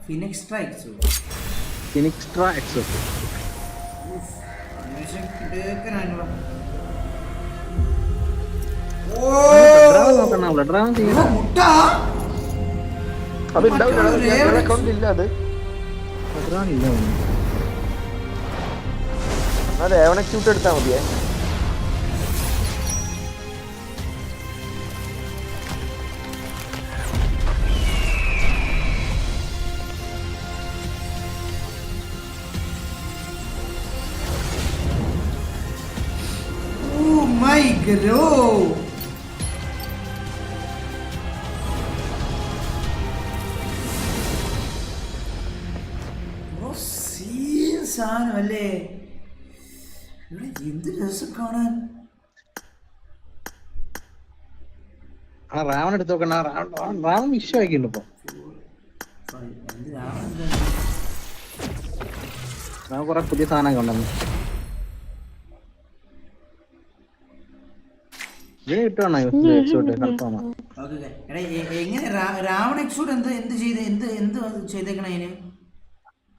ഫിനിക്സ്ട്രാ എക്സോ എടുത്താ മതിയേ. My God! സാധനമല്ലേ ഇവിടെ എന്ത് രസം കാണാൻ. റാവൺ എടുത്ത് നോക്കണ റാവൺ വിഷയമാക്കിണ്ട് ഇപ്പൊ. റാവൺ കുറെ പുതിയ സാധനം കൊണ്ടുവന്നു. രാവൺ എക്സൂട്ട് എന്ത് ചെയ്തേക്കണ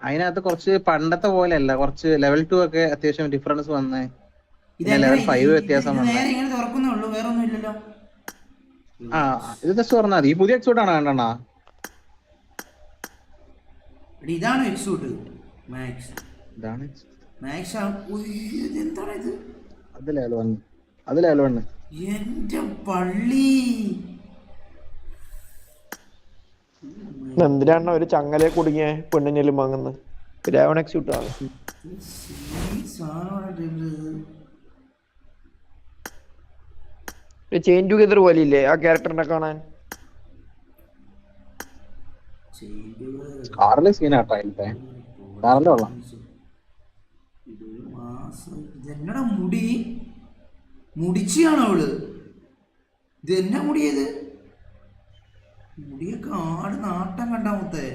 അതിനകത്ത് കുറച്ച് പണ്ടത്തെ പോലെ അല്ല, കുറച്ച് ലെവൽ 2 ഒക്കെ അത്യാവശ്യം ഡിഫറൻസ് വന്നേ. ലെവൽ 5 വ്യത്യാസം വന്നേ. ആ ഇത് ജസ്റ്റ് പറഞ്ഞാൽ മതി. ഈ പുതിയ എക്സൂട്ട് ആണ് കണ്ടണ്ണാ. ഇതാണ് എക്സൂട്ട് മാക്സ്. ഇതാണ് അത് ലെവൽ 1. അത് ലെവൽ 1. എന്റെ പള്ളി എന്തിനാണ് ഒരു ചങ്ങലെ കുടുങ്ങിയ പെണ്ണിനെല്ലാം വാങ്ങുന്നത്? രാവൺ എക്സ്യൂട്ട് ആണ്. ചെയിൻ ടുഗദർ പോലെ ഇല്ലേ ആ ക്യാരക്ടറിനെ കാണാൻ? മുടി മുടിച്ചാണോ അവള്? ഇതെന്നാ മുടിയത്? മുടിയൊക്കെ ആട് നാട്ടം കണ്ടാമത്തെ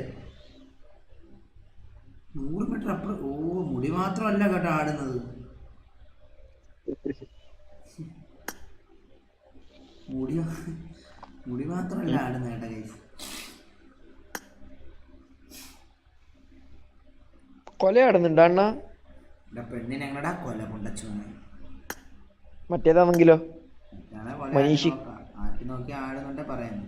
100 മീറ്റർ അപ്പുറം. ഓ മുടി മാത്രമല്ല കേട്ടോ ആടുന്നത്, മുടി മാത്രമല്ല ആടുന്നത് കേട്ടോ ഗൈസ്. കൊലയാടുന്നുണ്ട് അണ്ണ പെണ്ണിനെ എങ്ങടാ കൊല കൊണ്ടച്ചോനെ. മറ്റേതാണെങ്കിലോ മനീഷി ആറ്റി നോക്കി ആടുന്നുണ്ടേ പറയുന്നു.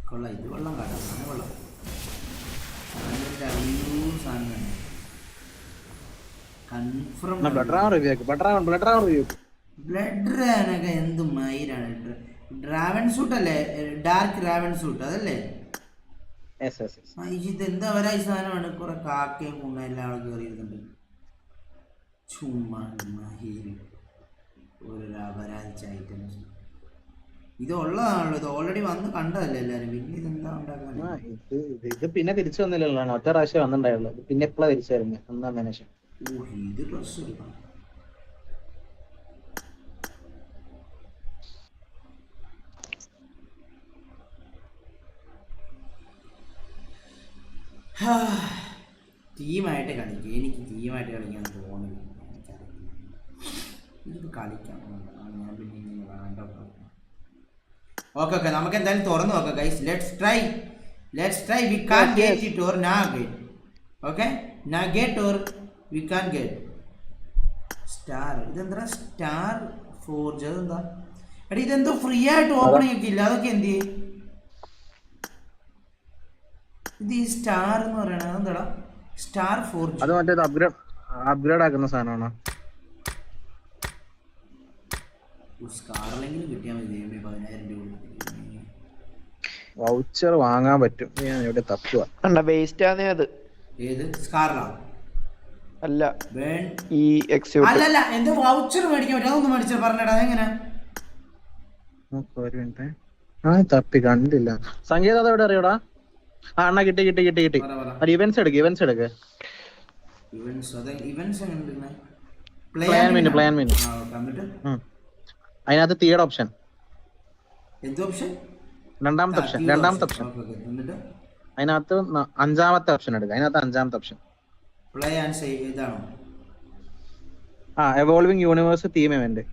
കൊള്ളാം, ഇത് കൊള്ളാം കേട്ടോ, സാധനം കൊള്ളാം. ബ്ലഡ് എന്ത് മയിലാണ്. ഡ്രാവൻ സൂട്ട് അല്ലേ? ഡാർക്ക് രാവൺ സൂട്ട് അതല്ലേ? ഇതെന്താ ഒരായി സാധനമാണ്. കുറെ കാക്കയും കുണ്ണ എല്ലാ ആളും കയറിയിരുന്നുണ്ട്. ചുമ്മാ ഒരു അപരാധിച്ച ഐറ്റംസ്. ഇത് ഉള്ളതാണല്ലോ, ഇത് ഓൾറെഡി വന്ന് കണ്ടതല്ലേ എല്ലാരും. പിന്നെ ഇതെന്താ ഉണ്ടാക്കാൻ? ഇത് പിന്നെ തിരിച്ചു വന്നില്ലല്ലോ, ഒറ്റ പ്രാവശ്യം വന്നിട്ടുണ്ടായുള്ളൂ. പിന്നെ എപ്പോഴാ തിരിച്ചു വരുന്നത്? ഒന്നാം ശേഷം. ഇത് ഡ്രസ് എടുക്കണം. ടീമായിട്ട് കളിക്കുക. എനിക്ക് ടീമായിട്ട് കളിക്കാൻ തോന്നില്ല. ഇത് കളിക്കാൻ ഞാൻ പിന്നെ ഇങ്ങനെ വേണ്ട. ഓക്കെ നമുക്ക് എന്തായാലും തുറന്നു നോക്കാം guys. Let's try. We can get it or not get. Okay not get or we can get star. ഇതെന്താ സ്റ്റാർ ഫോർജ്? അതെന്താ എടാ? ഇതെന്തോ ഫ്രീ ആയിട്ട് ഓപ്പണിംഗ് ഒക്കെ ഇല്ല, അതൊക്കെ എന്ത്? ഇത് ഈ സ്റ്റാർ എന്ന് പറയണത് അതെന്താടാ? Star forge. അത് മറ്റേത് അപ്ഗ്രേഡ് ആക്കുന്ന സാധനമാണോ? സ്കാറിലെങ്കിലും കിട്ടിയാൽ മതി. 10,000 രൂപ വൗച്ചർ വാങ്ങാൻ പറ്റും. ഞാൻ ഇവിടെ തപ്പുക. വേസ്റ്റ് ആണ് അത്. ഏത് സ്കാറിലാ? അല്ല ഈ എക്സ്യൂട്ട്. അല്ലല്ല, എന്തോ വൗച്ചർ മേടിക്കാൻ പറ്റും. അതൊന്ന് മേടിച്ചാൽ പറഞ്ഞടാ എങ്ങനെ? ഒരു മിനിറ്റ്, തപ്പി കണ്ടില്ല. സംഗീത എവിടെ അറിയടാ? അണ്ണാ കിട്ടി. ഇവന്റ്സ് എടുക്ക്. Plan menu. അതിനകത്ത് തീയുടെ ഓപ്ഷൻ. രണ്ടാമത്തെ ഓപ്ഷൻ. അതിനകത്ത് 5ാമത്തെ ഓപ്ഷൻ എടുക്കുക. അതിനകത്ത് 5ാമത്തെ ഓപ്ഷൻ എവോൾവിംഗ് യൂണിവേഴ്സ് തീം ഇവന്റ്.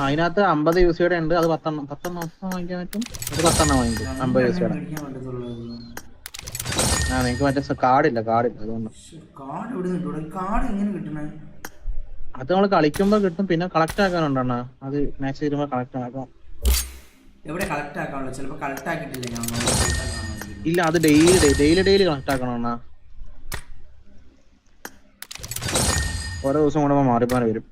അതിനകത്ത് 50 UC ഉണ്ട്. അത് 10 വാങ്ങിക്കാൻ പറ്റും. അത് 10 വാങ്ങിക്കും 50 UC. മേടിക്കാൻ പറ്റത്തുള്ളൂ. നിങ്ങക്ക് മറ്റേ കാർഡില്ല അതുകൊണ്ട്. കാർഡ് എവിടെ നിന്ന് കാർഡ് എങ്ങനെ കിട്ടണേ? അത് നമ്മള് കളിക്കുമ്പോ കിട്ടും. പിന്നെ കളക്ട് ആക്കാനുണ്ടോ? അത് മാച്ച് ചെയ്യുമ്പോ കളക്ട് ആക്കാം. എവിടെ കളക്ട് ആക്കാനുള്ളൂ? ചിലപ്പോ കളക്ട് ആക്കിയിട്ടില്ല ഞാൻ. ഇല്ല, അത് ഡെയിലി കളക്ട് ആക്കണോ? ഓരോ ദിവസം കൂടുമ്പോ മാറി വരും.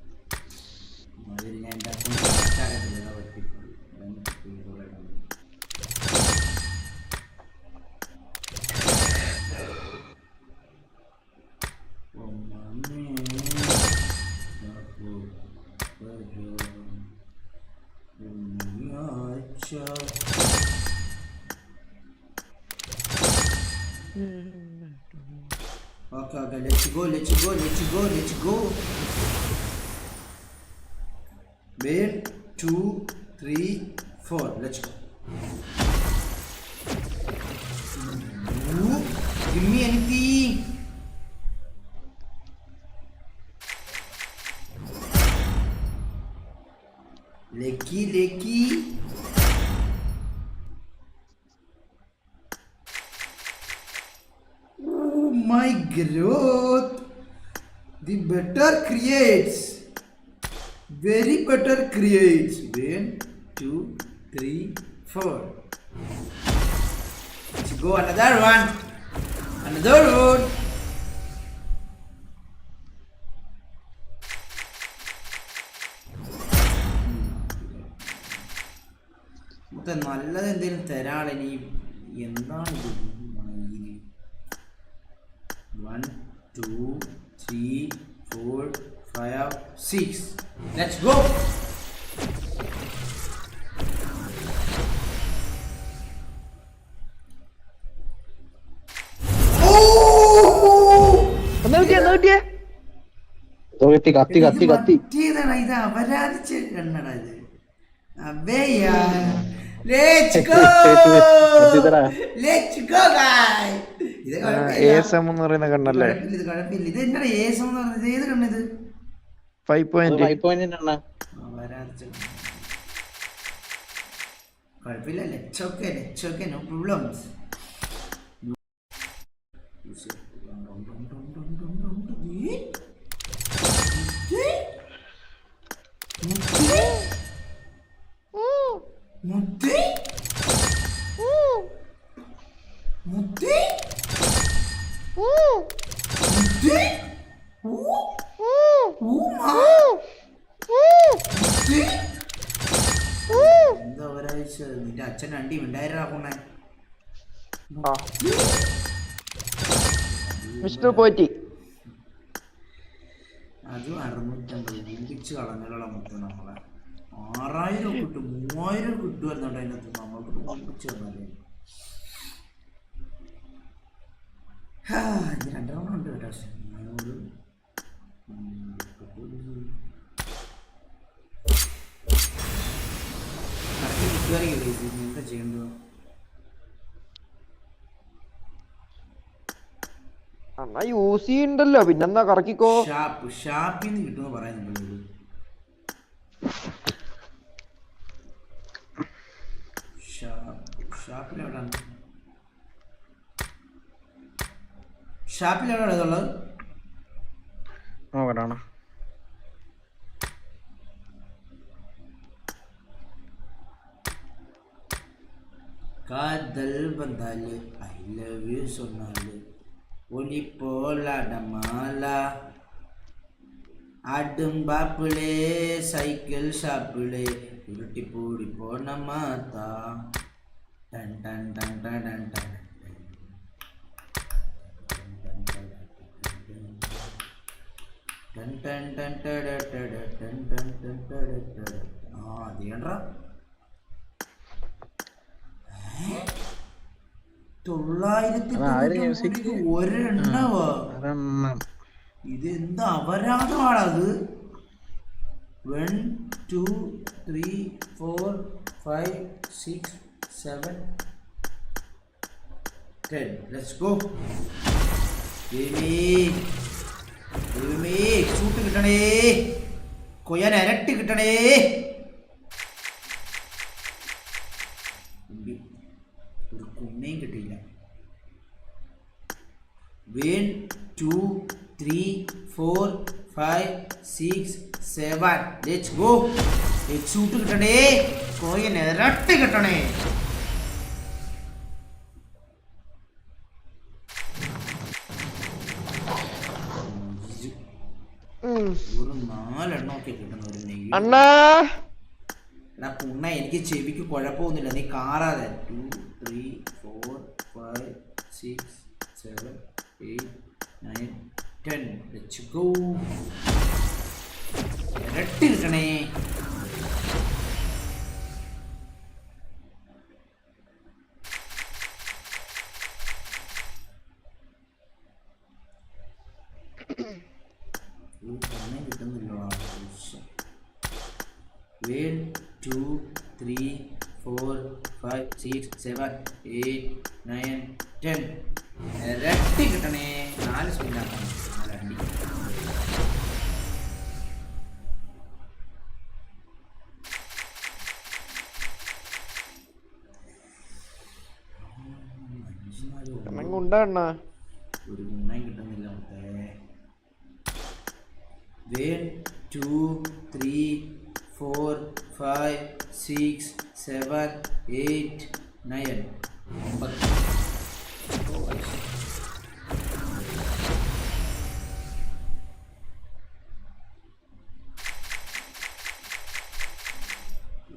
Okay, let's go. 1, 2, 3, 4. Let's go. Ooh, give me anything. Lucky. Oh my growth. The better creates. Very better creates. 1, 2, 3, 4. Let's go another one. നല്ലത് എന്തെങ്കിലും തരാളെ നീ. എന്താണ് 1, 2, 3, 4, 5, 6. Let's go. കത്തി. ഇത് അപരാധിച്ച് കണ്ണടാ ഇത്. അബേയാ. Let's go guys. ഇത് ASM എന്ന് പറയുന്ന കണ്ണല്ലേ? ഇത് കുഴപ്പമില്ല. ഇത് എന്നടാ ASM എന്ന് പറയുന്നത്? ഏത് കണ്ണിത്? 5.8. കുഴപ്പമില്ല. Let's okay, no problems. മുത്തി എന്താ ഒരാഴ്ച നിന്റെ അച്ഛൻ അണ്ടി ഉണ്ടായിരുന്നേ. മിസ്റ്റർ പോറ്റി അതും 650 ഇടിച്ച് കളഞ്ഞുള്ള മൊത്തം നമ്മളെ 6000 കിട്ടും 3000 കിട്ടുമായിരുന്നോട്ടോ. അതിനകത്ത് നമ്മൾക്ക് ഒപ്പിച്ച് തന്നാലേ. ഇത് 2 റൗണ്ട് ഉണ്ട് കേട്ടോ. 500 എന്താ ചെയ്യേണ്ടത്? എന്നാ യൂസ് ചെയ്യണ്ടല്ലോ, പിന്നെന്താ കറക്കിക്കോ. ഷാപ്പിന്ന് കിട്ടുമെന്ന് പറയുന്നുണ്ടല്ലോ. ഷാപ്പിലെവിടെയാണ് ഇതുള്ളത്? നോക്കട്ടാണ്. കാതൽ വന്നാല് ഐ ലവ് യു சொன்னாല് ഒലി പോലാടമാല അടുംബാപ്പിളേ സൈക്കിൾ ഷാപ്പിളേ ഉരുട്ടിപ്പൂടി പോണ മാതാ ടൻ ടൻ ടൻ ടൻ ടൻ ടൻ. അതേണ്ടാ 900 ഒരെണ്ണവാ. ഇതെന്താ അപരാധമാണത്? 1, 2, 3, 4, 5, 6, 7, 10. Let's go. ഷൂട്ട് കിട്ടണേ. കൊയ്യാൻ ഇരട്ടി കിട്ടണേ. ഒരു കുണ്ണയും കിട്ടിയില്ല. 1 2 3 4 5 6 7. Let's go. എക്സൂട്ട് കിട്ടണേ, കോയിൻ ഇരട്ടി കിട്ടണേ. ഒരു 4 എണ്ണമൊക്കെ കിട്ടുന്ന ഒരു നെയ്യ്. അണ്ണാ എടാ കുണ്ണ, എനിക്ക് ചെവിക്ക് കുഴപ്പമൊന്നുമില്ല, നീ കാറാതെ. 2 3 4 5 6 7 8 9 10. Let's go. ഇരട്ടി കിട്ടണേ. കിട്ടുന്നില്ലോ. 1 2 3 4 5 6 7 8 9 10. ഇരട്ടി കിട്ടണേ. 4 സ്പിന്നാക്കണം. 4 അടി. ഉണ്ടാ ഒരു ഗുണം കിട്ടുന്നില്ല. 1 2 3 4 5 6 7 8 9. 9.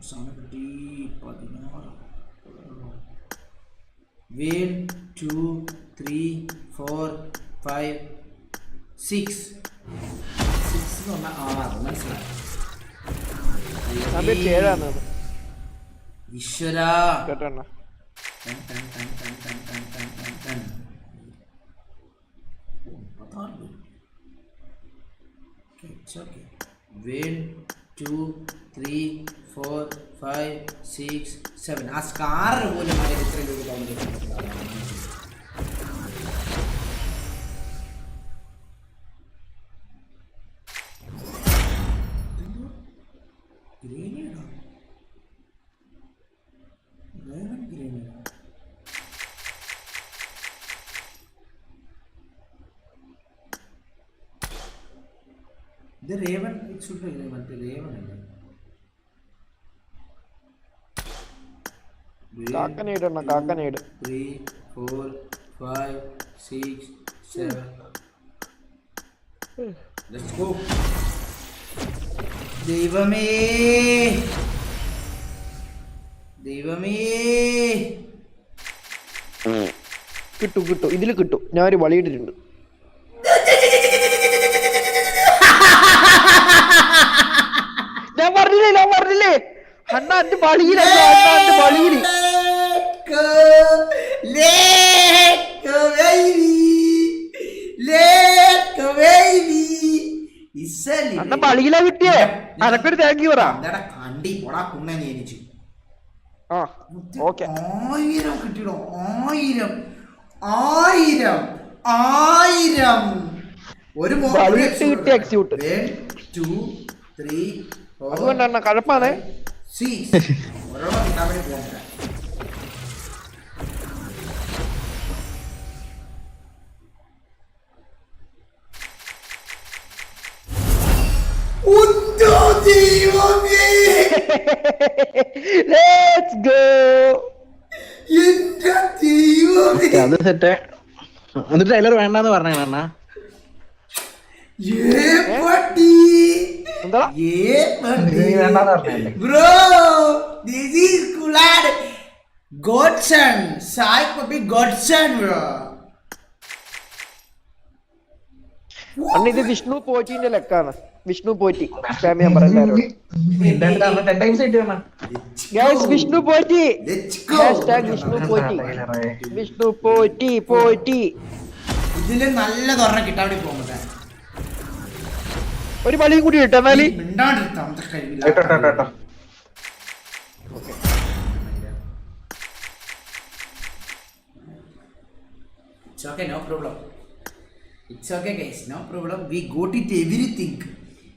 സാധനം കിട്ടി. 16. 1 2 3 4 5 6. 6 എന്ന് പറഞ്ഞാൽ 6. മനസ്സിലായി? ഈശ്വരാ. കേട്ടണ്ണ 1 2 3 4 5 6 7. ആ സ്കാർ പോലും ഇത്ര രൂപ. ഇത് റേവൻ എക്സൂട്ടല്ലേ, മറ്റേ റേവൻ അല്ലേ? കാക്കനേട് 3 4 5 6 7. Let's go. ദൈവമേ ദൈവമേ. കിട്ടും ഇതില് കിട്ടും. ഞാൻ ഒരു വളിയിട്ടിട്ടുണ്ട്. ഞാൻ പറഞ്ഞില്ലേ അണ്ണ എന്റെ വളിയിലല്ല, അണ്ണ എന്റെ വളിയില്. അണ്ണ വളിയിലാ കിട്ടിയേ. അനക്കൊരു താങ്ക് യു പറ. കണ്ടി പോടാ കുണ്ണ ജനിച്ചു. ആ ഓക്കെ. 1000 കിട്ടിയോ? 1000 ഒരു കിട്ടിയ എക്സ്യൂട്ട്. 1 2 3 4. അതുകൊണ്ടാണ് കഴപ്പാണ്. Let's go. അത് സെറ്റ്. എന്നിട്ട് ടൈലർ വേണ്ടെന്ന് പറഞ്ഞാ ബ്രോ. ദിസ് ഈസ് കുലാഡ് ഗോഡ്സൺ. സായ് പപ്പി ഗോഡ്സൺ ബ്രോ. അണ്ണ ഇത് വിഷ്ണു പോറ്റിന്റെ ലെക്കാണ്. വിഷ്ണു പോറ്റി ഫാമിലി മെമ്പർ എല്ലാവരും. വിഷ്ണു പോറ്റി. വിഷ്ണു പോറ്റി. വിഷ്ണു പോറ്റി പോറ്റി. ഇതില് നല്ല തുറന്ന കിട്ടാൻ വേണ്ടി പോകുന്നത്. ഒരു വളി കൂടി കിട്ടാ. എന്നാല് It's okay, no problem. It's okay guys, no problem. We got it everything.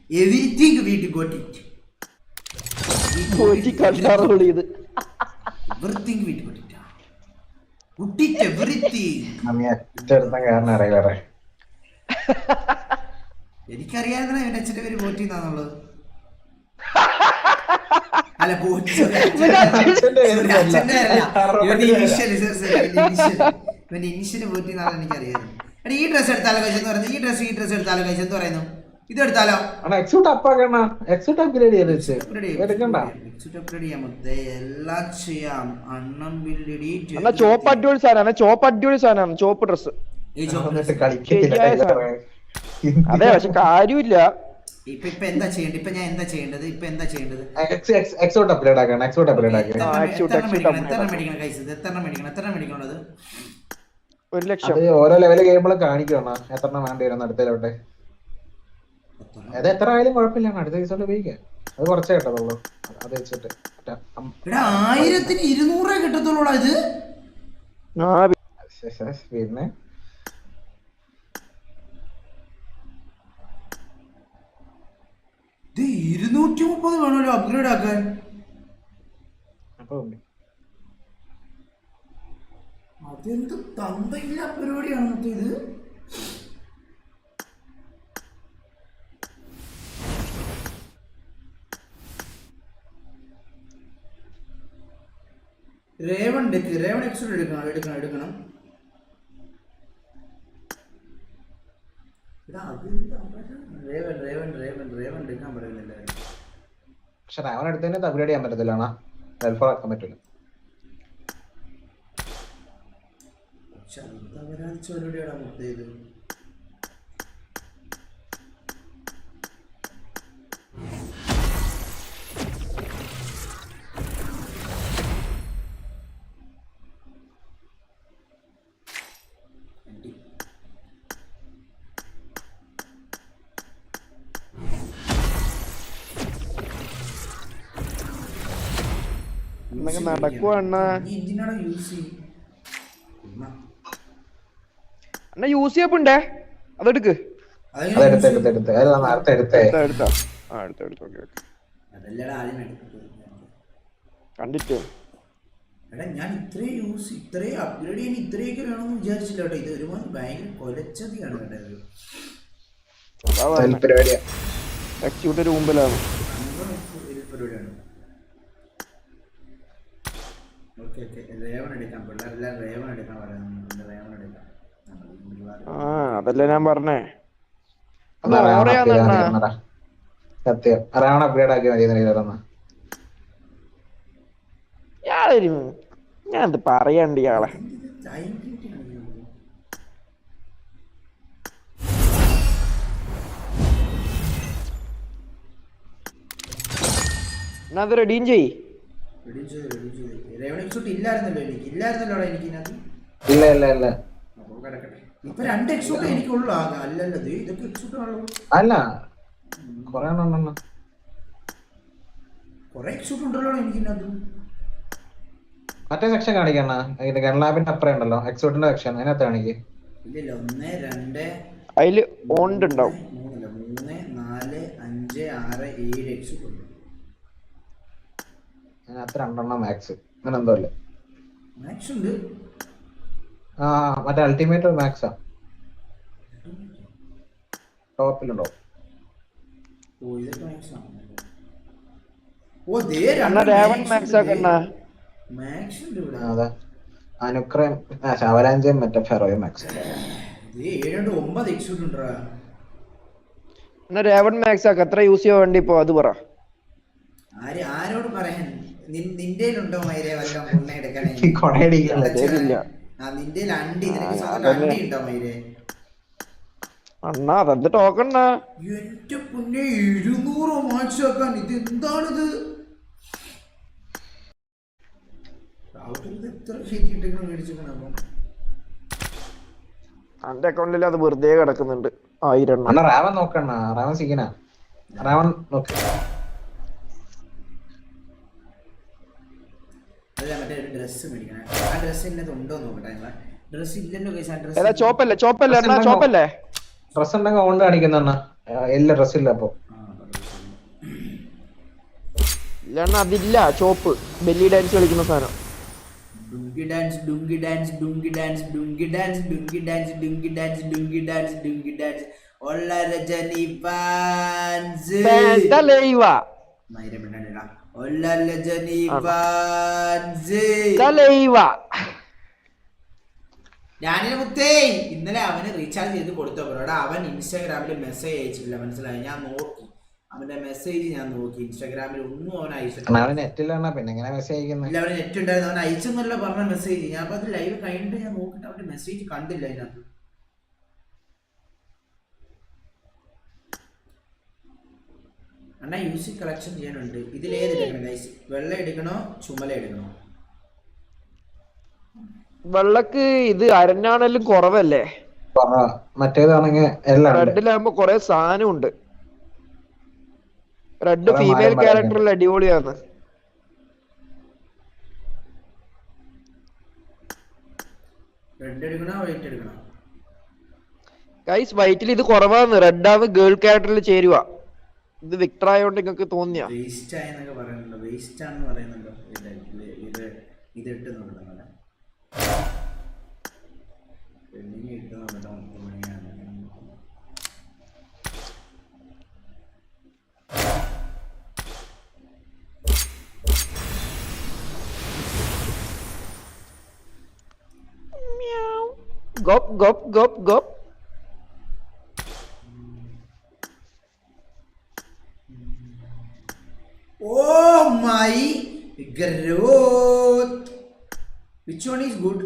Everything we got it. Potti control ചെയ്ത് എവരിത്തിങ് വി ഗോട്ട് ഇറ്റ്. കുട്ടിറ്റ് എവരിത്തിങ്. കാരണം അറിയില്ല. എനിക്കറിയാതെ എന്റെ അച്ഛന്റെ പേര് പോറ്റിന്നാന്നുള്ളത്. അല്ല പോറ്റി ഇവന്റെ ഇനിഷ്യല് പോറ്റിന്നാണ് എനിക്കറിയാം. എടാ ഈ ഡ്രസ് എടുത്താലോ കഴിച്ചു എന്ന് പറയുന്നത്. ഈ ഡ്രസ് എടുത്താലോ കഴിച്ചു എന്ന് പറയുന്നു. ഇത് എടുത്താലോ എല്ലാം ചെയ്യാം. അണ്ണം ബില്ലടി എന്നാ ചോപ്പ് അടിപൊളി സാധനമാണ്. ചോപ്പ് അടിപൊളി സാധനമാണ്. ചോപ്പ് ഡ്രസ് അതെ, പക്ഷെ കാര്യമില്ല. ഇപ്പൊ എന്താ ചെയ്യേണ്ടത്? ഇപ്പൊ ഞാൻ എന്താ ചെയ്യേണ്ടത്? അപ്ഗ്രേഡ് ആക്കണം. എത്ര മേടിക്കണത്? 1,00,000. ഓരോ ലെവല് ഗെയിമുകൾ കാണിക്കണം എത്ര വേണ്ടി വരും അടുത്തലോട്ടെ. അത് എത്ര ആയാലും കുഴപ്പമില്ല, അടുത്ത ദിവസം ഉപയോഗിക്കാം. അത് കുറച്ചേ കിട്ടത്തുള്ളൂ. അത് വെച്ചിട്ട് 1200 കിട്ടത്തുള്ളൂ ഇത്. പിന്നെ ഇത് 230 വേണമല്ലോ അപ്ഗ്രേഡ് ആക്കാൻ. അതെന്ത് തന്തയില്ല പരിപാടിയാണ് മറ്റേ ഇത്. റേവൺ എക്സ്ട്രാ എടുക്കണം. റേവൺ എടുക്കാൻ പറയുന്നില്ല. പക്ഷെ റേവൺ എടുത്തതിനെ അപ്ഗ്രേഡ് ചെയ്യാൻ പറ്റത്തില്ല. വെൽഫോർ ആക്കാൻ പറ്റില്ല. പരിപാടിയാണ് മൊത്തം. നടക്കുവാ അണ്ണാ. അണ്ണാ യൂസ് ചെയ്യപ്പുണ്ടേ, അതെടുക്ക്. കണ്ടിട്ട് ഞാൻ ഇത്രയും അപ്ഗ്രേഡ് ചെയ്യാൻ ഇത്രയൊക്കെ വേണമെന്ന് വിചാരിച്ചില്ല കേട്ടോ. ഇത് ഒരുമാതിരി ഭയങ്കര കൊലച്ചതിയാണ് കേട്ടത്. എക്സിക്യൂട്ടീവ് മുമ്പിലാണ്. പരിപാടിയാണ്. ഓക്കെ റേവൺ എടുക്കാം. പിള്ളേരെല്ലാം റേവൺ എടുക്കാൻ പറയുന്നുണ്ട്. റേവൺ എടുക്കാം. അതല്ലേ ഞാൻ പറഞ്ഞേ. സത്യം റേവൺ അപ്ഗ്രേഡ് ആക്കി മതി. ഞാൻ എന്ത് പറയണ്ട ഇയാളെ. എന്നാ അത് റെഡീം ചെയ്. ഇല്ലായിരുന്നല്ലോ എനിക്ക് ഇതിനകത്ത്. ഇല്ല ഇപ്പൊ 2 എക്സൂട്ട് എനിക്കുള്ളൂ. അല്ലല്ലോ ഇതൊക്കെ എക്സൂട്ടാണല്ലോ. അല്ല കൊറേ എണ്ണം കൊറേ എക്സൂട്ട് ഉണ്ടല്ലോ എനിക്കിനകത്ത്. മറ്റേ സെക്ഷൻ കാണിക്കണ ഗൺലാബിന്റെ അപ്പുറം ഉണ്ടല്ലോ എക്സോട്ടിന്റെ സെക്ഷൻ, അതിനകത്ത് കാണിക്കേ. ഇല്ലല്ലോ 1 2 അതില് ഓണ്ട് ഉണ്ടാവും. 3 4 5 6 7 എക്സൂട്ട് ഉണ്ട്. അതിനകത്ത് 2 മാക്സ് അങ്ങനെ എന്തോ അല്ലേ. മാക്സ് ഉണ്ട്. മറ്റേ അൾട്ടിമേറ്റ് മാക്സാ ടോപ്പിലുണ്ടോ? ഇതൊക്കെ മാക്സ് ആണ്. മാക്സ് ഉണ്ട് ഇവിടെ. അതെ അനുക്രയം ശവരാഞ്ചയും മറ്റേ ഫെറോയും മാക്സ്. 9 എക്സൂട്ട് ഉണ്ടോ? റേവൺ മാക്സ് ആക്ക. എത്ര യൂസ് ചെയ്യാൻ വേണ്ടി ഇപ്പൊ അത് പറ. ആരോട് പറയാൻ? നിന്റെ ഉണ്ടോ മൈരെ വല്ല മുന്നേ എടുക്കണേ? നിന്റെ അണ്ടി ഉണ്ടോ മൈരെ? അണ്ണാ അതെന്ത് ടോക്കണ്ണ. എന്റെ പുന്നെ 200 മാച്ച് ആക്കാൻ. ഇത് എന്താണിത്? എന്റെ അക്കൗണ്ടിൽ അത് വെറുതെ കിടക്കുന്നുണ്ട് 1000. റാവൻ നോക്കണ. റാവൻ സിഗന റാവൻ നോക്ക. ഡ്രസ് മേടിക്കണം. ആ ഡ്രസ് ഇന്നത് ഉണ്ടോ നോക്കട്ടെ. ഡ്രസ് ഇല്ലല്ലോ. ചോപ്പല്ലേ ഡ്രസ് ഉണ്ടെങ്കിൽ ഓണ്ട് കാണിക്കുന്ന എല്ലാ ഡ്രസ് ഇല്ല. അപ്പൊ ഇല്ലാണ്ട് അതില്ല ചോപ്പ് ബെല്ലി ഡാൻസ് കളിക്കുന്ന സാധനം. ഡുങ്കി ഡാൻസ് ഡുങ്കി ഡാൻസ് ഡുങ്കി ഡാൻസ് ഡുങ്കി ഡാൻസ് ഡുങ്കി ഡാൻസ് ഡുങ്കി ഡാൻസ് ഡുങ്കി ഡാൻസ് ഡുങ്കി ഡാൻസ് ഒള്ള രജനി ഫാൻസ് തലൈവ മൈരമിണ്ടാ ഒള്ള രജനി ഫാൻസ് തലൈവ. ഞാനിന് മുത്തേ ഇന്നലെ അവന് റീചാർജ് ചെയ്ത് കൊടുത്തോടാ. അവൻ ഇൻസ്റ്റാഗ്രാമിൽ മെസ്സേജ് അയച്ചിട്ടില്ല, മനസ്സിലായി? ഞാൻ നോക്കി അവന്റെ മെസ്സേജ്, ഞാൻ നോക്കി ഇൻസ്റ്റാഗ്രാമിൽ ഒന്നും അവൻ അയച്ചിട്ടില്ല. നെറ്റിലാണ് പിന്നെ എങ്ങനെ മെസ്സേജ് അയക്കുന്നത്? ഇല്ല, അവന് നെറ്റ് ഉണ്ടായിരുന്നു, അവൻ അയച്ചെന്നല്ല പറഞ്ഞ മെസ്സേജ്. ഞാൻ അപ്പൊ അത് ലൈവ് കഴിഞ്ഞിട്ട് ഞാൻ നോക്കിട്ട് അവന്റെ മെസ്സേജ് കണ്ടില്ല അതിനകത്ത്. അണ്ണാ യൂസി കളക്ഷൻ ചെയ്യാനുണ്ട്. ഇതിലേത് എടുക്കണം ഗൈസ്? വെള്ള എടുക്കണോ ചുമല എടുക്കണോ? വെള്ളക്ക് ഇത് അരഞ്ഞാണെങ്കിലും കുറവല്ലേ, മറ്റേതാണെങ്കിൽ എല്ലാം റെഡിലാകുമ്പോ കൊറേ സാധനം ഉണ്ട്. റെഡ് ഫീമെയിൽ ക്യാരക്ടറിൽ അടിപൊളിയാണ്. റെഡ് എടുക്കണോ വൈറ്റ് എടുക്കണോ? ഗൈസ് വൈറ്റിൽ ഇത് കുറവാന്ന്, റെഡാന്ന് ഗേൾ ക്യാരക്ടറിൽ ചേരുക. ഇത് വിക്ടർ ആയതുകൊണ്ട് നിങ്ങൾക്ക് തോന്നിയ വേസ്റ്റ് ആയെന്നൊക്കെ പറയുന്നുണ്ടോ? വേസ്റ്റ് ആണെന്ന് പറയുന്നുണ്ടോ? ഇത് ഇട്ട് നോക്കട്ടെ, പെണ്ണിനെ ഇട്ട് നോക്കട്ടെ. 10 മണിയാണ്. ഗോപ് ഗോപ് ഗോപ് ഗോപ്. Oh my growth. Which one is good?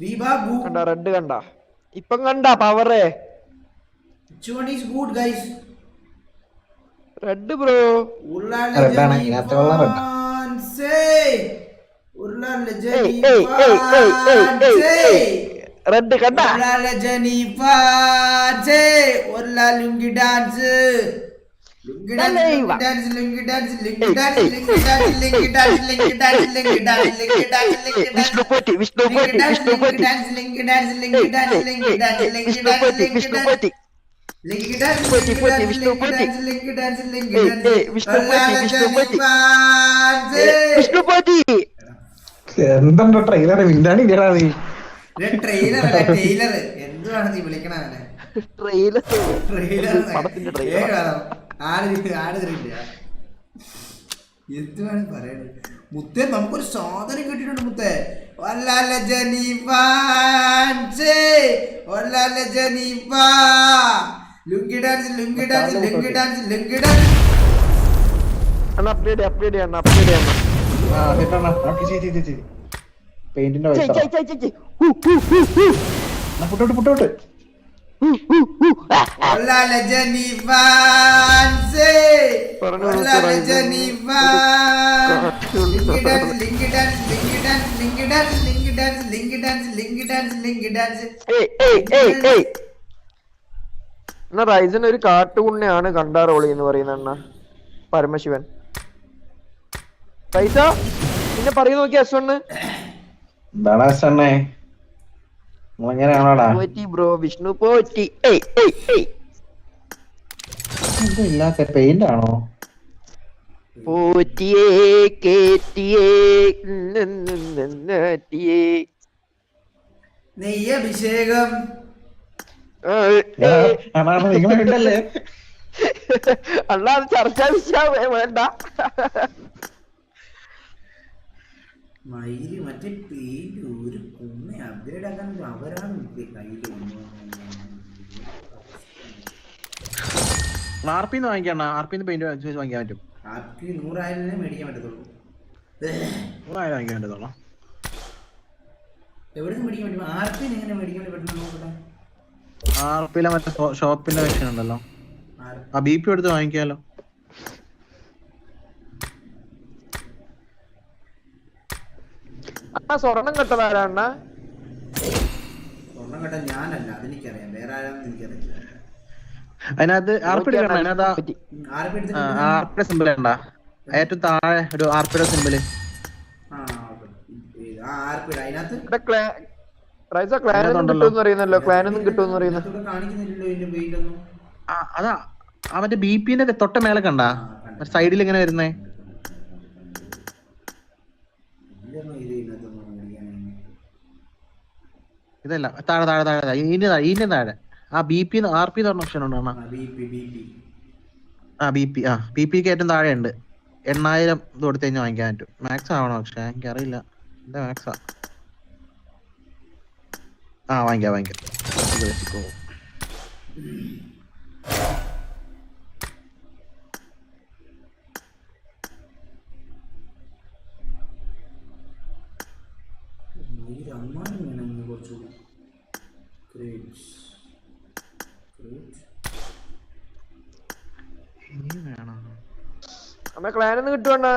Viva Boo. കണ്ട റെഡ് കണ്ട ഇപ്പം കണ്ട പവറേ. Which one is good guys? Red bro. Urla Legend say. Urla Legend say. Red കണ്ട. Urla Legend say. Urla Lungi dance. Lungi dance, lungi dance, lungi dance, lungi dance, lungi dance, lungi dance, lungi dance, lungi dance, lungi dance. Vishnupathi Vishnupathi Vishnupathi Linky dance, linky dance, linky dance, linky dance, linky dance, linky dance. Linky dance, linky dance, linky dance, linky dance, linky dance. Vishnupathi. എന്താ trailer വില്ലാണി നീ? Trailer അല്ല, Taylor. എന്തുവാണ് നീ വിളിക്കണ അവനെ? Trailer trailer പടത്തിന്റെ trailer. എന്തുവാണ് പറയണത് മുത്തേ? നമുക്കൊരു സാധനം കിട്ടിയിട്ടുണ്ട് മുത്തേ. Lungi dance, lungi dance, lungi dance, lungi dance. Update update ചെയ്യണം അപ്ഡേറ്റ് ചെയ്യണം. പെയിന്റിന്റെ പുട്ടോട്ട് പുട്ടോട്ട് Hola la Jennifer. Hola la Jennifer. Linky dance, linky dance, linky dance, linky dance, linky dance, linky dance, linky dance, linky dance. എന്നാ റൈസൻ ഒരു കാട്ടുകുണ്ണയാണ് കണ്ടാറോളി എന്ന് പറയുന്ന അണ്ണ പരമശിവൻ. റൈസ പിന്നെ പറയൂ നോക്കി എസ്1 എന്താണ് എസ്1? എങ്ങനെയാണോടാ ബ്രോ? വിഷ്ണു പോറ്റി. ഇല്ലാത്ത പെയിന്റ് ആണോ? പോറ്റിയേ കേറ്റിയേ നെയ്യഭിഷേകം. നിങ്ങളല്ലേ അല്ലാതെ ചർച്ചാ വിഷയമേ വേണ്ട. മയില് മറ്റേ പെയിന്റ് ഒരു കുമ്മ അപ്ഗ്രേഡ് ആക്കാൻ അവരാണ് കയ്യിൽ ആർപിന്ന് വാങ്ങിക്കണ? ആർപിന്ന് പെയിന്റ് വാങ്ങിക്കാൻ പറ്റും? ആർപി 100,000 മേടിക്കാൻ പറ്റത്തുള്ളൂ. 100,000 വാങ്ങിക്കാൻ പറ്റത്തുള്ളൂ? എവിടെ നിന്ന് മേടിക്കാൻ പറ്റും? ആർപിന്ന് എങ്ങനെ മേടിക്കാൻ പറ്റുന്ന നോക്കട്ടെ. ആർപിയിലെ മറ്റേ ഷോപ്പിന്റെ വെർഷൻ ഉണ്ടല്ലോ, ആ ബിപി എടുത്ത് വാങ്ങിക്കാലോ. സ്വർണം കെട്ടതാരാണ്? സ്വർണം കെട്ടാൻ ഞാനല്ല, അതെനിക്കറിയാം. വേറെ ആരാന്ന് എനിക്കറിയില്ല. അതിനകത്ത് ആർപിയുടെ സിമ്പിൾ ഉണ്ടാ? ഏറ്റവും താഴെ ഒരു ആർപിയുടെ സിമ്പിള്. കാണിക്കുന്നില്ലല്ലോ. അതാ ആ മറ്റേ ബിപിന്റെ തൊട്ട മേലെ കണ്ടാ? സൈഡിൽ ഇങ്ങനെ വരുന്നേ ഇതല്ല താഴെ താഴെ താഴെ ഇതിന്റെ താഴെ ആ BP RP പറഞ്ഞ ഓപ്ഷൻ ഉണ്ട് അണ്ണാ. ആ ബി പി ഏറ്റവും താഴെ ഉണ്ട്. 8000 ഇത് കൊടുത്തു കഴിഞ്ഞാൽ വാങ്ങിക്കാൻ പറ്റും. മാക്സ് ആവണോ പക്ഷെ എനിക്കറിയില്ല എന്താ മാക്സാ. വാങ്ങിക്കാം ഇത് വെച്ചിക്കോ. ഇനി വേണം അമ്മ ക്ലാനൊന്നും കിട്ടുവണ്ണ.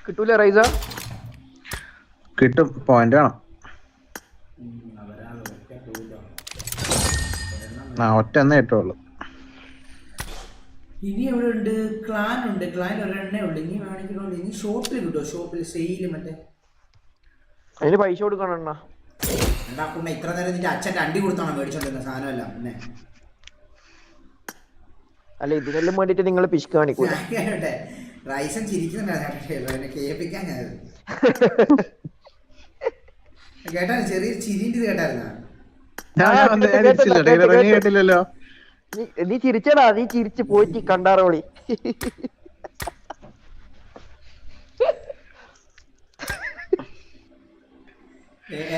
കിട്ടൂല റൈസ. കിട്ടും, പോയിന്റ് വേണം. ഒറ്റ എന്നേ കിട്ടുള്ളൂ. ഇനി എവിടെ ഉണ്ട്? ക്ലാൻ ഉണ്ട്. ക്ലാൻ ഒരെണ്ണേ ഉള്ളു. ഇനി വേണമെങ്കിൽ ഇനി ഷോപ്പിൽ കിട്ടുമോ? ഷോപ്പിൽ സെയില് മറ്റേ അതിന് പൈസ കൊടുക്കണം അണ്ണാ. ഉണ്ടാക്കുന്ന ഇത്ര നേരം നിന്റെ അച്ഛൻ്റെ അണ്ടി കൊടുത്താണോ മേടിച്ചോണ്ടിരുന്ന സാധനമല്ല പിന്നെ. അല്ല ഇതിനെല്ലാം വേണ്ടിട്ട് നിങ്ങൾ പിശ് കാണിക്കൂല. റൈസൻ ചിരിക്കുന്നുണ്ടായിരുന്നു കേൾപ്പിക്കാൻ ഞാൻ കേട്ടാ ചെറിയ ചിരിന്റെ ഇത് കേട്ടായിരുന്ന. കേട്ടില്ലല്ലോ. നീ ചിരിച്ചടാ, നീ ചിരിച്ച് പോയിട്ട് കണ്ടാറോളി.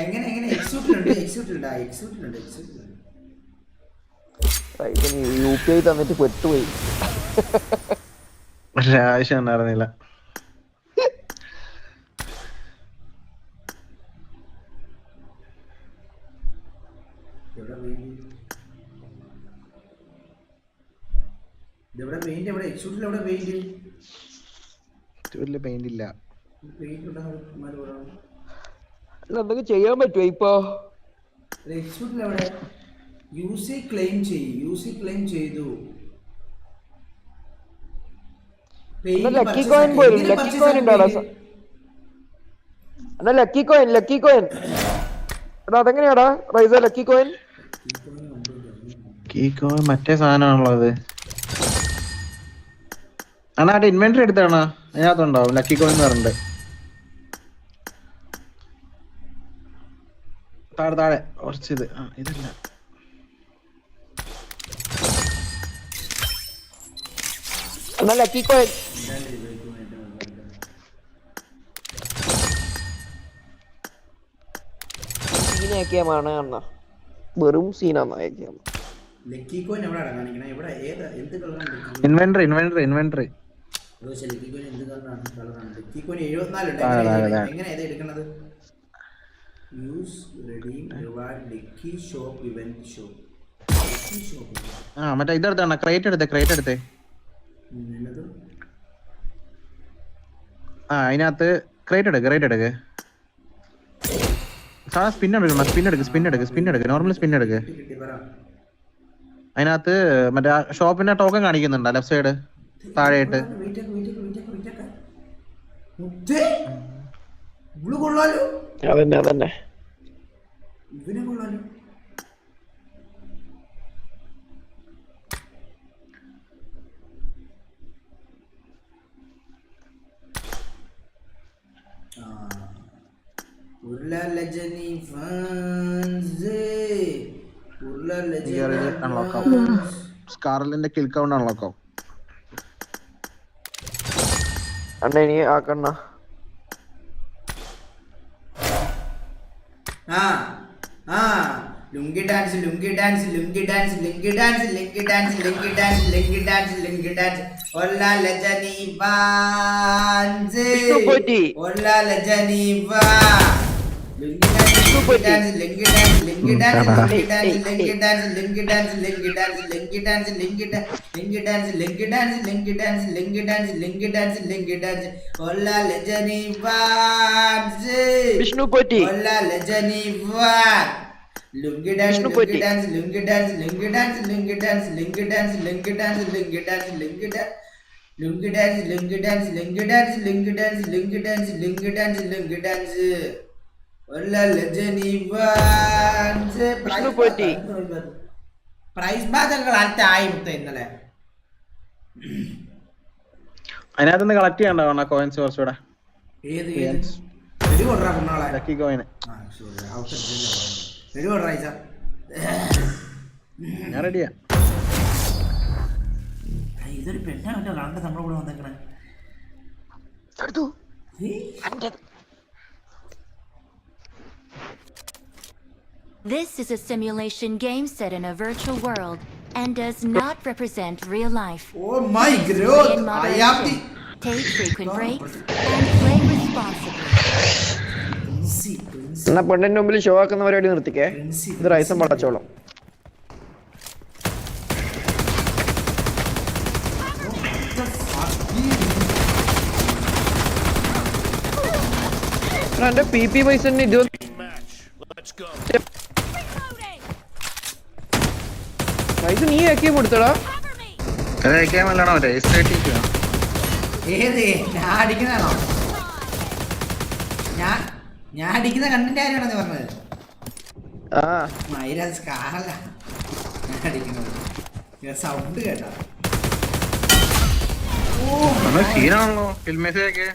എങ്ങനെ എക്സൂട്ടിലുണ്ട് UPI തന്നിട്ട് പെട്ടുപോയി. പക്ഷെ ആവശ്യം ഉണ്ടായിരുന്നില്ല. പെയിന്റ് ഇല്ല. എന്തെങ്കിലും ചെയ്യാൻ പറ്റുമോ ഇപ്പൊ? യൂസി ക്ലെയിം ചെയ്തു. ലക്കി കോയിൻ പോലും. ലക്കി കോയിൻ ഉണ്ടാടാ. എന്നാ ലക്കി കോയിൻ എടാ അതെങ്ങനെയാടാ റൈസ ലക്കി കോയിൻ? മറ്റേ സാധനമാണല്ലോ അത്. അണ്ണാ ഇൻവെന്ററി എടുത്താണോ? അതിനകത്തുണ്ടാവും ലക്കി കോയിൻ എന്ന് പറഞ്ഞിട്ട്. താഴെ കുറച്ചിത് ഇതല്ല. എന്നാ ലക്കി കോയിൻ സീനാക്കിയാണ് അണ്ണ. വെറും സീനാണ് ഇൻവെന്ററി. മറ്റേ ഇതെടുത്താണ് ക്രേറ്റ് എടുത്തേ. അതിനകത്ത് ക്രേറ്റ് എടുക്ക്. സാധാ സ്പിൻ എടുക്ക്. നോർമൽ സ്പിൻ എടുക്ക്. അതിനകത്ത് മറ്റേ ഷോപ്പിന്റെ ടോക്കൺ കാണിക്കുന്നുണ്ടോ ലെഫ്റ്റ് സൈഡ് താഴെയായിട്ട്? അതന്നെ സ്കാർലിന്റെ കിൽ കൗണ്ട് അൺലോക്ക് ആവും. അണ്ണ ഇനി ആക്കണ്ണ. ലുങ്കി ഡാൻസ് ഒല്ലാ ലജനി വാൻസ് ഒല്ലാ ലജനി വാ ലുങ്കി ഡാൻസ് ഒല്ലാ ലജനി വാൻസ് വിഷ്ണു പോറ്റി ഒല്ലാ ലജനി വാൻ lungi dance prize bag collect മുത്ത ഇന്നലെ. അതിനകത്തുനിന്ന് കളക്ട് ചെയ്യണ്ടാവണ കോയിൻസ് കുറച്ചുകൂടെ. ഏത് വെടി കൊടുറാ കുണ്ണാളെ. ലക്കി കോയിന് വെടി കൊടുറാ ഈസ. ഞാൻ റെഡിയാ. ഇതൊരു പെണ്ണാണല്ലോ കാണണ്ട നമ്മുടെ കൂടെ വന്നേക്കണേ. This is a simulation game set in a virtual world and does not represent real life. Oh my god! In I am the take frequent breaks and play responsibly. എന്നാ പെണ്ണിന്റെ മുമ്പിൽ ഷോ ആക്കുന്ന പരിപാടി നിർത്തിക്കേ. ഇത് റൈസം പടച്ചോളം. എന്റെ PP പൈസ ഇത് പൈസ നീ ആക്കിയ കൊടുത്തടാ. ഏത് ഞാൻ അടിക്കുന്നതാണോ? ഞാൻ അടിക്കുന്ന കണ്ണിന്റെ കാര്യമാണോ നീ പറഞ്ഞത്? ആ മൈരാജ് കാല ഞാൻ അടിക്കുന്നത് സൗണ്ട് കേട്ടോ. സീനാണല്ലോ ഫിൽമേസൊക്കെ.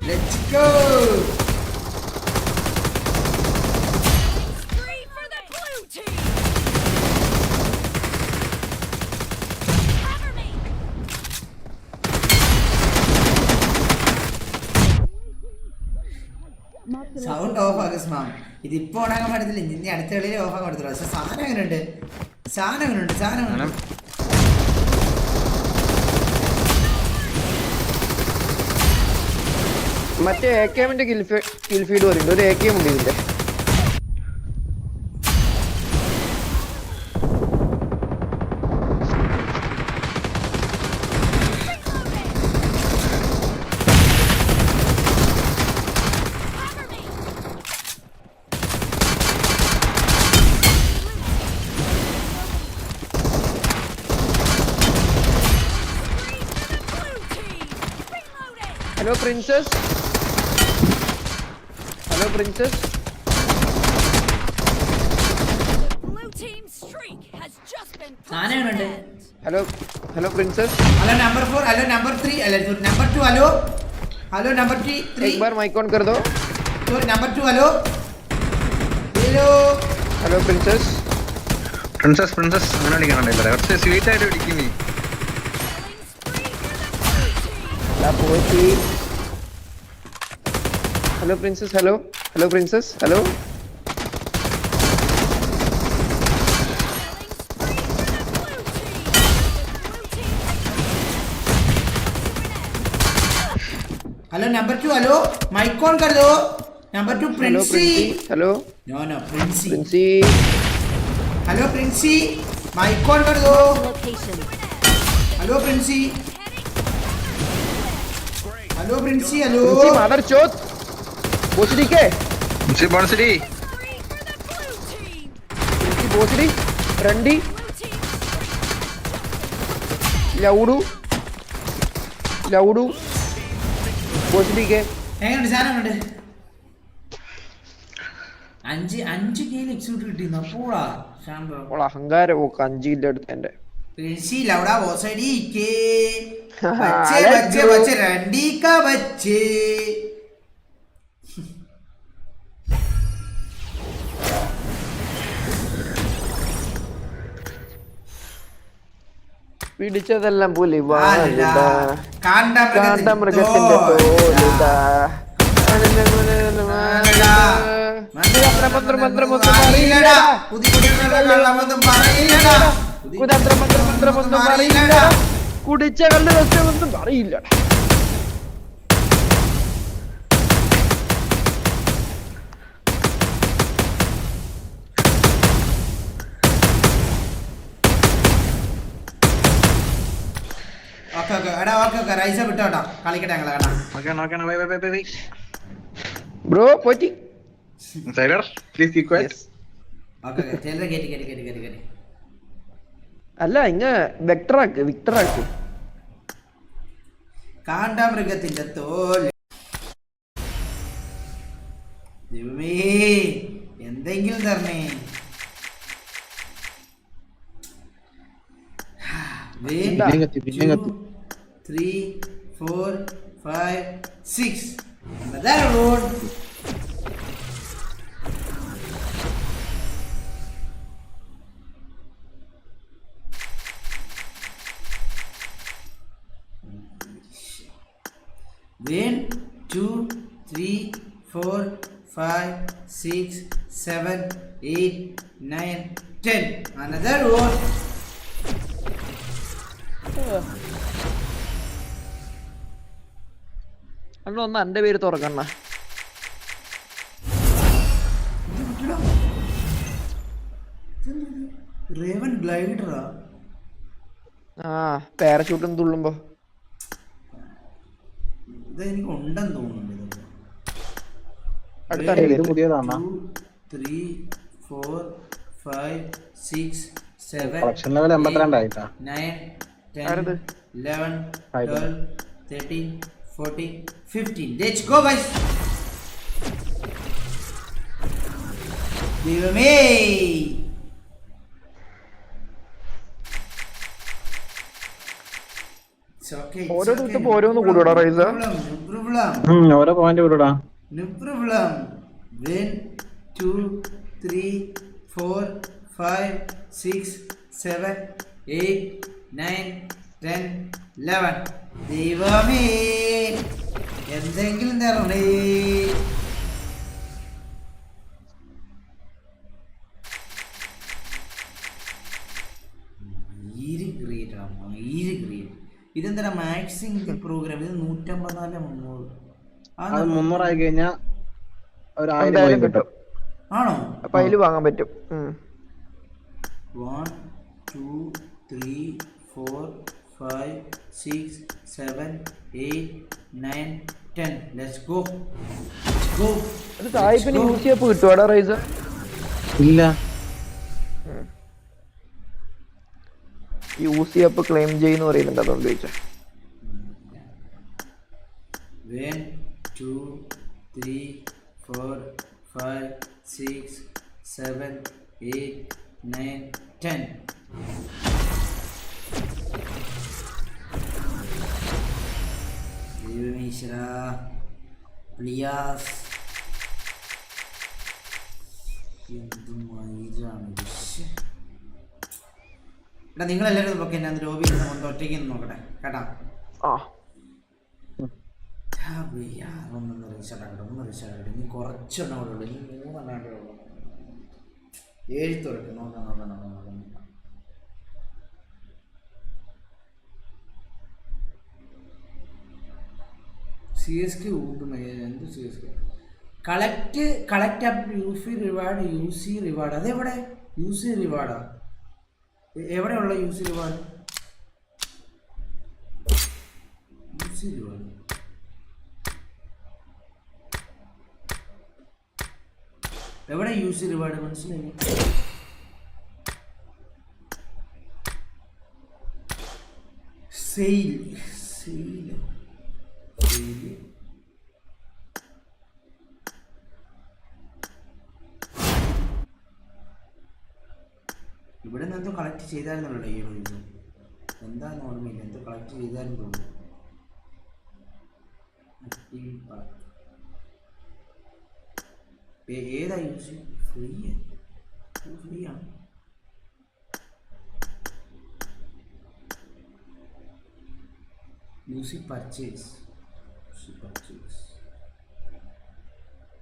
Let's go! Three for the blue team. Cover me. Sound of ആകും മാം. ഇതിപ്പോ ഓണാക്കാൻ പറ്റത്തില്ല. ഇനി അടുത്ത കളിയിൽ ഓഫ് ആക്കാൻ പറ്റത്തില്ല. പക്ഷെ സാധനം എങ്ങനെയുണ്ട്? മറ്റേ AKMന്റെ കിൽ ഫീഡ് പറയുന്നുണ്ട്. ഒരു AKM ഉണ്ട് ഇതിന്റെ. Hello princess. Blue team's streak has just been സാധനം എങ്ങനെയുണ്ട്? Hello princess. Hello number 4, hello number 3, number 2, hello number 3. एक बार माइक ऑन कर दो. Number 2 hello princess. അങ്ങനെ അടിക്കാനുണ്ടല്ലേ? കുറച്ച് സ്വീറ്റ് ആയിട്ട് അടിക്കുന്നേ. Hello princess. Hello princess. Hello hello number 2 hello mic on कर दो number 2 princess hello no princess princess hello princess mic on कर दो location. Hello Princy hello Princy hello Princy मादर चोत बोचड़ी के मुझे बड़सड़ी Three for the blue team. Princy बोचड़ी रंडी Blue team. ലൗഡു बोचड़ी के എങ്ങനെയുണ്ട് സാധനമുണ്ട് 5 കെയിൽ എക്സിക്യൂട്ട് കിട്ടിയെന്ന് അപ്പോഴാ ശാന്തോ ഓള അഹങ്കാരം ഓക്ക് 5 ഇല്ല എടുത്ത എന്റെ प्रिंसी लौड़ा बोसड़ी के बच्चे बच्चे बच्चे रंडी का बच्चे പിടിച്ചതെല്ലാം പുലി കാണ്ടാമൃഗത്തിന്റെ തോലുതാ കുടിച്ച കണ്ട് രസമൊന്നും പറയില്ല റൈസ വിട്ടോട്ടോ കളിക്കട്ടെ ഞങ്ങളെ bro Potti please keep quiet അല്ല ഇങ്ങ വിക്ടറാക്ക് കാണ്ടാമൃഗത്തിന്റെ തോൽ. ദൈവമേ, എന്തെങ്കിലും തരണേ. 1 2 3 4 5 6. Another road. Then 2 3 4 5 6 7 8 9 10. Another road. അണ്ണ ഒന്ന് എന്റെ പേര് തുറക്കണ്ണ. റേവൻ ഗ്ലൈഡറാ. ആ പാരഷൂട്ടും തുള്ളുമ്പോ ഇത് എനിക്ക് ഉണ്ടെന്ന് തോന്നുന്നുണ്ട്. ഇത് പുതിയതാണ്. 2 3 4 5 6 7 കളക്ഷൻ ലെവൽ 82 ആയിട്ടാ. 9 10 11 12 13 14 15. Let's go guys. ദൈവമേ, ഓരോ ദിവസം ഓരോന്ന് കൂടാ റൈസ. ഓരോ പോയിന്റ് വിടാ. No problem. 1 2 3 4 5 6 7 8 9 10 11. ദൈവമേ, എന്തെങ്കിലും തരണേ. ഇതെന്താ മാക്സിംഗ് പ്രോഗ്രാം? ഇത് 154 300. അത് 300 ആയി കഴിഞ്ഞാൽ ഒരു 1000 കിട്ടും. ആണോ? അപ്പൊ അതില് വാങ്ങാൻ പറ്റും. 1 2 3 4 5 6 7 8 9 10. Let's go. അത് സായിപ്പിന് യൂസ് ചെയ്യപ്പോ കിട്ടുവാടാ റൈസ? ഇല്ല, യൂസ് ചെയ്യപ്പോ ക്ലെയിം ചെയ്യുന്ന പറയുന്നുണ്ട്, അതുകൊണ്ട് ചോദിച്ചാ. 1 2 3 4 5 6 7 8 9 10. ദൈവമീശ്വരാ, പ്ലിയാസ്. എന്തുമായിരാണ് എടാ, നിങ്ങളെല്ലാവരും നോക്കെ എന്നെ ലോബിയിൽ നിന്ന് ഒറ്റയ്ക്ക് നോക്കട്ടെ കേട്ടാ. ഒന്ന് റീച്ചാക്കട്ടെ. ഇനി കുറച്ചെണ്ണം കൂടെ ഉള്ളു. ഇനി 3 എണ്ണാണ്ടേ ഉള്ളു. 7 തുറക്കും. നോക്കാം. CSK എന്ത് CSK? Collect up UC reward. അതെവിടെ? UC റിവാർഡാ? എവിടെയുള്ള UC reward? എവിടെ UC റിവാർഡ്? മനസ്സിലായി. സെയിൽ ഇവിടെ നിന്ന് എന്തോ കളക്ട് ചെയ്തായിരുന്നല്ലോ. ഈ ഇത് എന്താണെന്ന് ഓർമ്മയില്ല. എന്തോ കളക്ട് ചെയ്തായിരുന്നു തോന്നുന്നു. ഏതാ യൂസ്? ഫ്രീ ആണ്. പർച്ചേസ്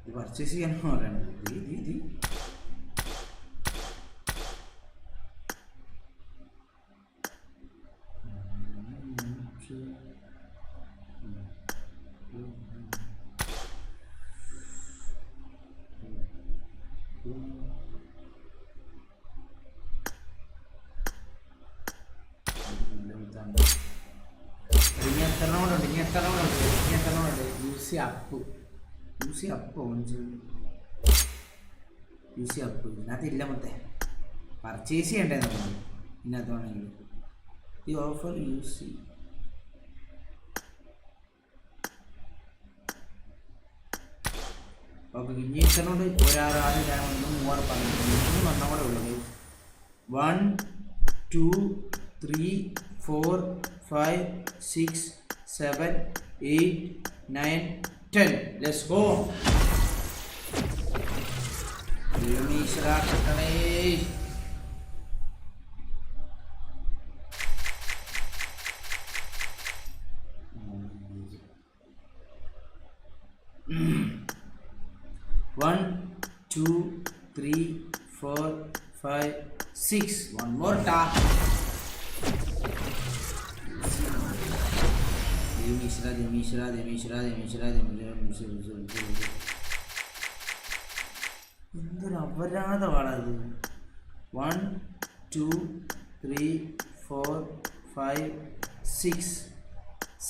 ഇത് പർച്ചേസ് ചെയ്യാനാണ് പറയണത്. ഇതിനകത്തില്ല. മൊത്തം പർച്ചേസ് ചെയ്യണ്ടേ നമ്മൾ ഇതിനകത്ത് വേണമെങ്കിൽ. ഈ ഓഫർ യൂസ് ഓക്കെ ഇനി ഇത്രനോട് ഒരാളാണ് ഞാൻ ഒന്ന് 3 പറഞ്ഞിട്ടുണ്ട് 3 കൂടെ ഉള്ളത് 1 2 3 4 5 6 7 8 9 10 ലെറ്റ്സ് ഗോ കിട്ടണേ 1 2 3 4 5 6 one more tap എന്തൊരു അപരാധമാണത് 1 2 3 4 5 6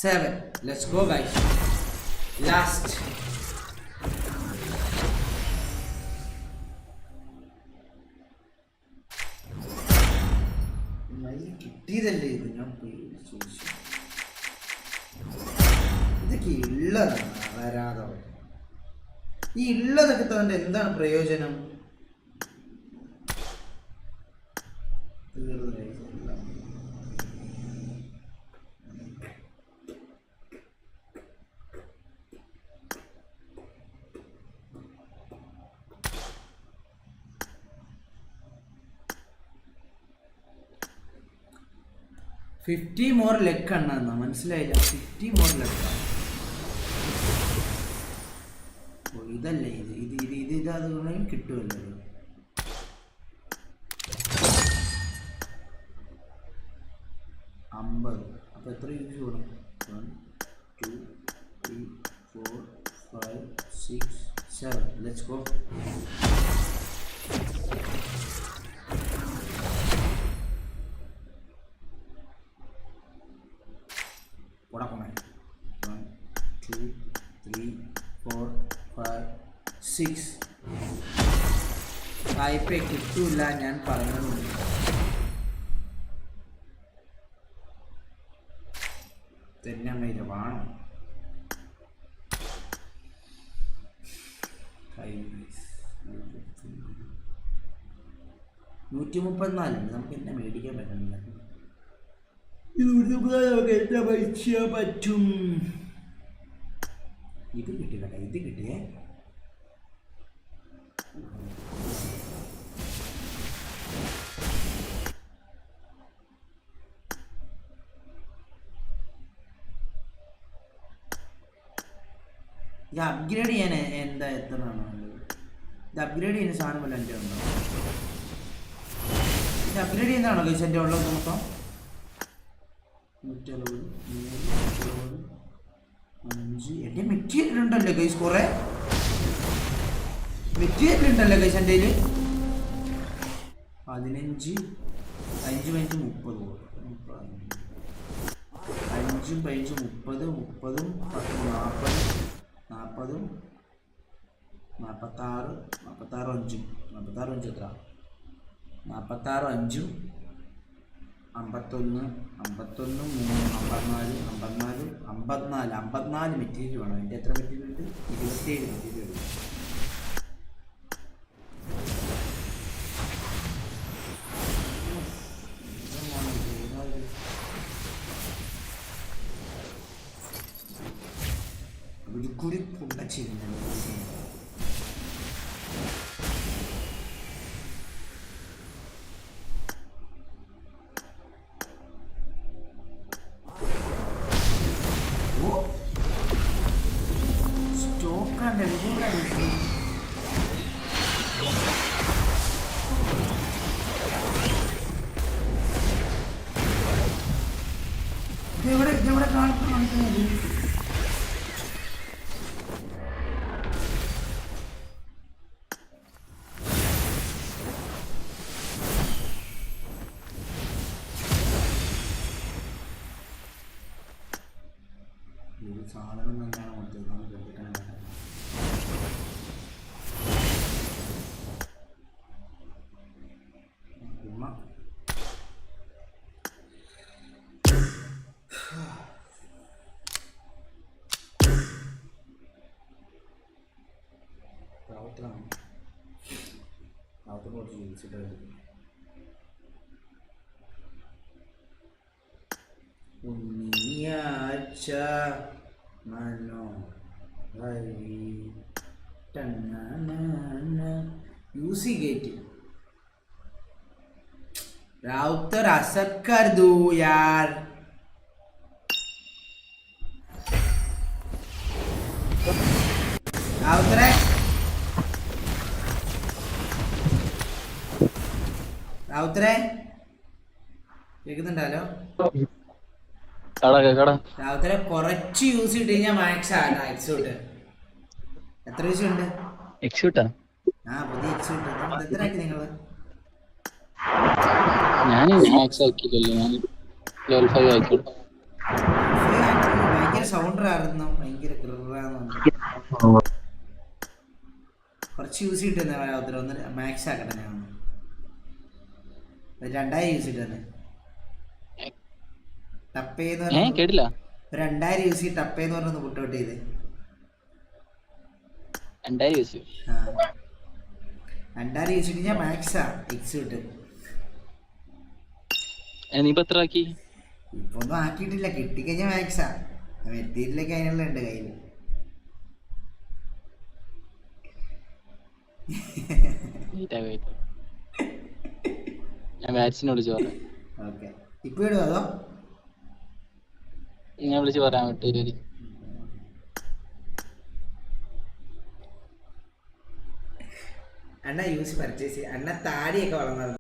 7 let's go guys last കിട്ടിയതല്ലേ ഇത് ഞാൻ ഇതൊക്കെ ഉള്ളതാണ് വരാതെ ഈ ഉള്ളതൊക്കെ തന്നെ എന്താണ് പ്രയോജനം 50 more ലെക്ക് അണ്ണാ മനസ്സിലായില്ല 50 more ലെക്ക് ഇതല്ലേ ഇത് അതുകൊണ്ട് കിട്ടുമല്ലോ 50 അപ്പോൾ എത്ര യൂസ് വേണം 1 2 3 4 5 6 7 ലെറ്റ്സ് ഗോ One, 2, 3, 4, 5, 6 വായ്പ കിട്ടൂല ഞാൻ പറഞ്ഞതുണ്ട് തന്നെ അമ്മയില്ല വേണം 134 നമുക്ക് എന്നെ മേടിക്കാൻ പറ്റുന്നില്ല പറ്റും ഇത് കിട്ടി കേട്ടോ ഇത് കിട്ടിയേ ഇത് അപ്ഗ്രേഡ് ചെയ്യാൻ എന്താ എത്ര ഇത് അപ്ഗ്രേഡ് ചെയ്യുന്ന സാധനം വല്ല എൻ്റെ ഉണ്ടോ ഇത് അപ്ഗ്രേഡ് ചെയ്യുന്നതാണോ ഗൈസ് എൻ്റെ ഉള്ളത് മൊത്തം 160 5 എൻ്റെ മെറ്റീരിയൽ ഉണ്ടല്ലോ ഗൈസ് കുറേ മെറ്റീരിയൽ ഉണ്ടല്ലോ ഗൈസ് എൻ്റെ കയ്യിൽ 15 5 5 30 5 5 30 30 40 40 46 5 എത്ര 46 5 51 51 3 54 മെറ്റീരിയൽ വേണം എൻ്റെ എത്ര മെറ്റീരിയൽ ഉണ്ട് 27 മെറ്റീരിയൽ ഒരു കുടി പൊണ്ടച്ചിരുന്നു ഇതെവിടെ കാണിക്കുന്നത് സാധനം തന്നെയാണ് കൊടുത്തത് ഉണ്ണിയാച്ച മനോ ഹരി യൂസി ഗേറ്റ് राउतर असत कर दो यार राउतरे राउतरे കേൾക്കുന്നുണ്ടല്ലോ രാവുത്തരെ കുറച്ച് യൂസ് ഇട്ട് കഴിഞ്ഞാൽ മാക്സ് ആണ് എക്സൂട്ട് എത്ര യൂസ് ഉണ്ട് എക്സ്യൂട്ടാ ആ പുതിയ എക്സൂട്ട് എത്ര ആക്കി നിങ്ങള് ഞാൻ മാക്സ് ആക്കിയില്ലല്ലോ, ഞാൻ ലെവൽ 5 ആക്കിയുള്ളൂ. ഭയങ്കര സൗണ്ട് ആയിരുന്നു, ഭയങ്കര കുറച്ച് യൂസ് കിട്ടുന്ന രാവുത്തരെ ഒന്ന് മാക്സ് ആക്കട്ടെ. ഞാൻ 2000 യൂസ് ഇട്ടെ ടപ്പേന്ന് കേട്ടില്ല. 2000 യൂസ് ചെയ്ത് ടപ്പേന്ന് പറഞ്ഞൊന്ന് പുട്ടൗട്ട് ചെയ്ത് 2000 യൂസ് ചെയ്യും. 2000 യൂസ് ഇട്ട് ഞാൻ മാക്സാ എക്സ് കിട്ടും. നീ ഇപ്പൊ എത്ര ആക്കി? ഇപ്പൊ ഒന്നും ആക്കിയിട്ടില്ല, കിട്ടിക്കഴിഞ്ഞാൽ മാക്സാ. എത്തിയിട്ടില്ലെങ്കിൽ അതിനുള്ള ഉണ്ട് കയ്യിൽ. ഞാൻ വാക്സിനെ വിളിച്ചു പറയാം. ഓക്കെ, ഇപ്പൊ ഇടുവോ അതോ ഞാൻ വിളിച്ച് പറയാൻ വിട്ടു. അണ്ണ യൂസ് പർച്ചേസ് അണ്ണ താടിയൊക്കെ വളർന്നു.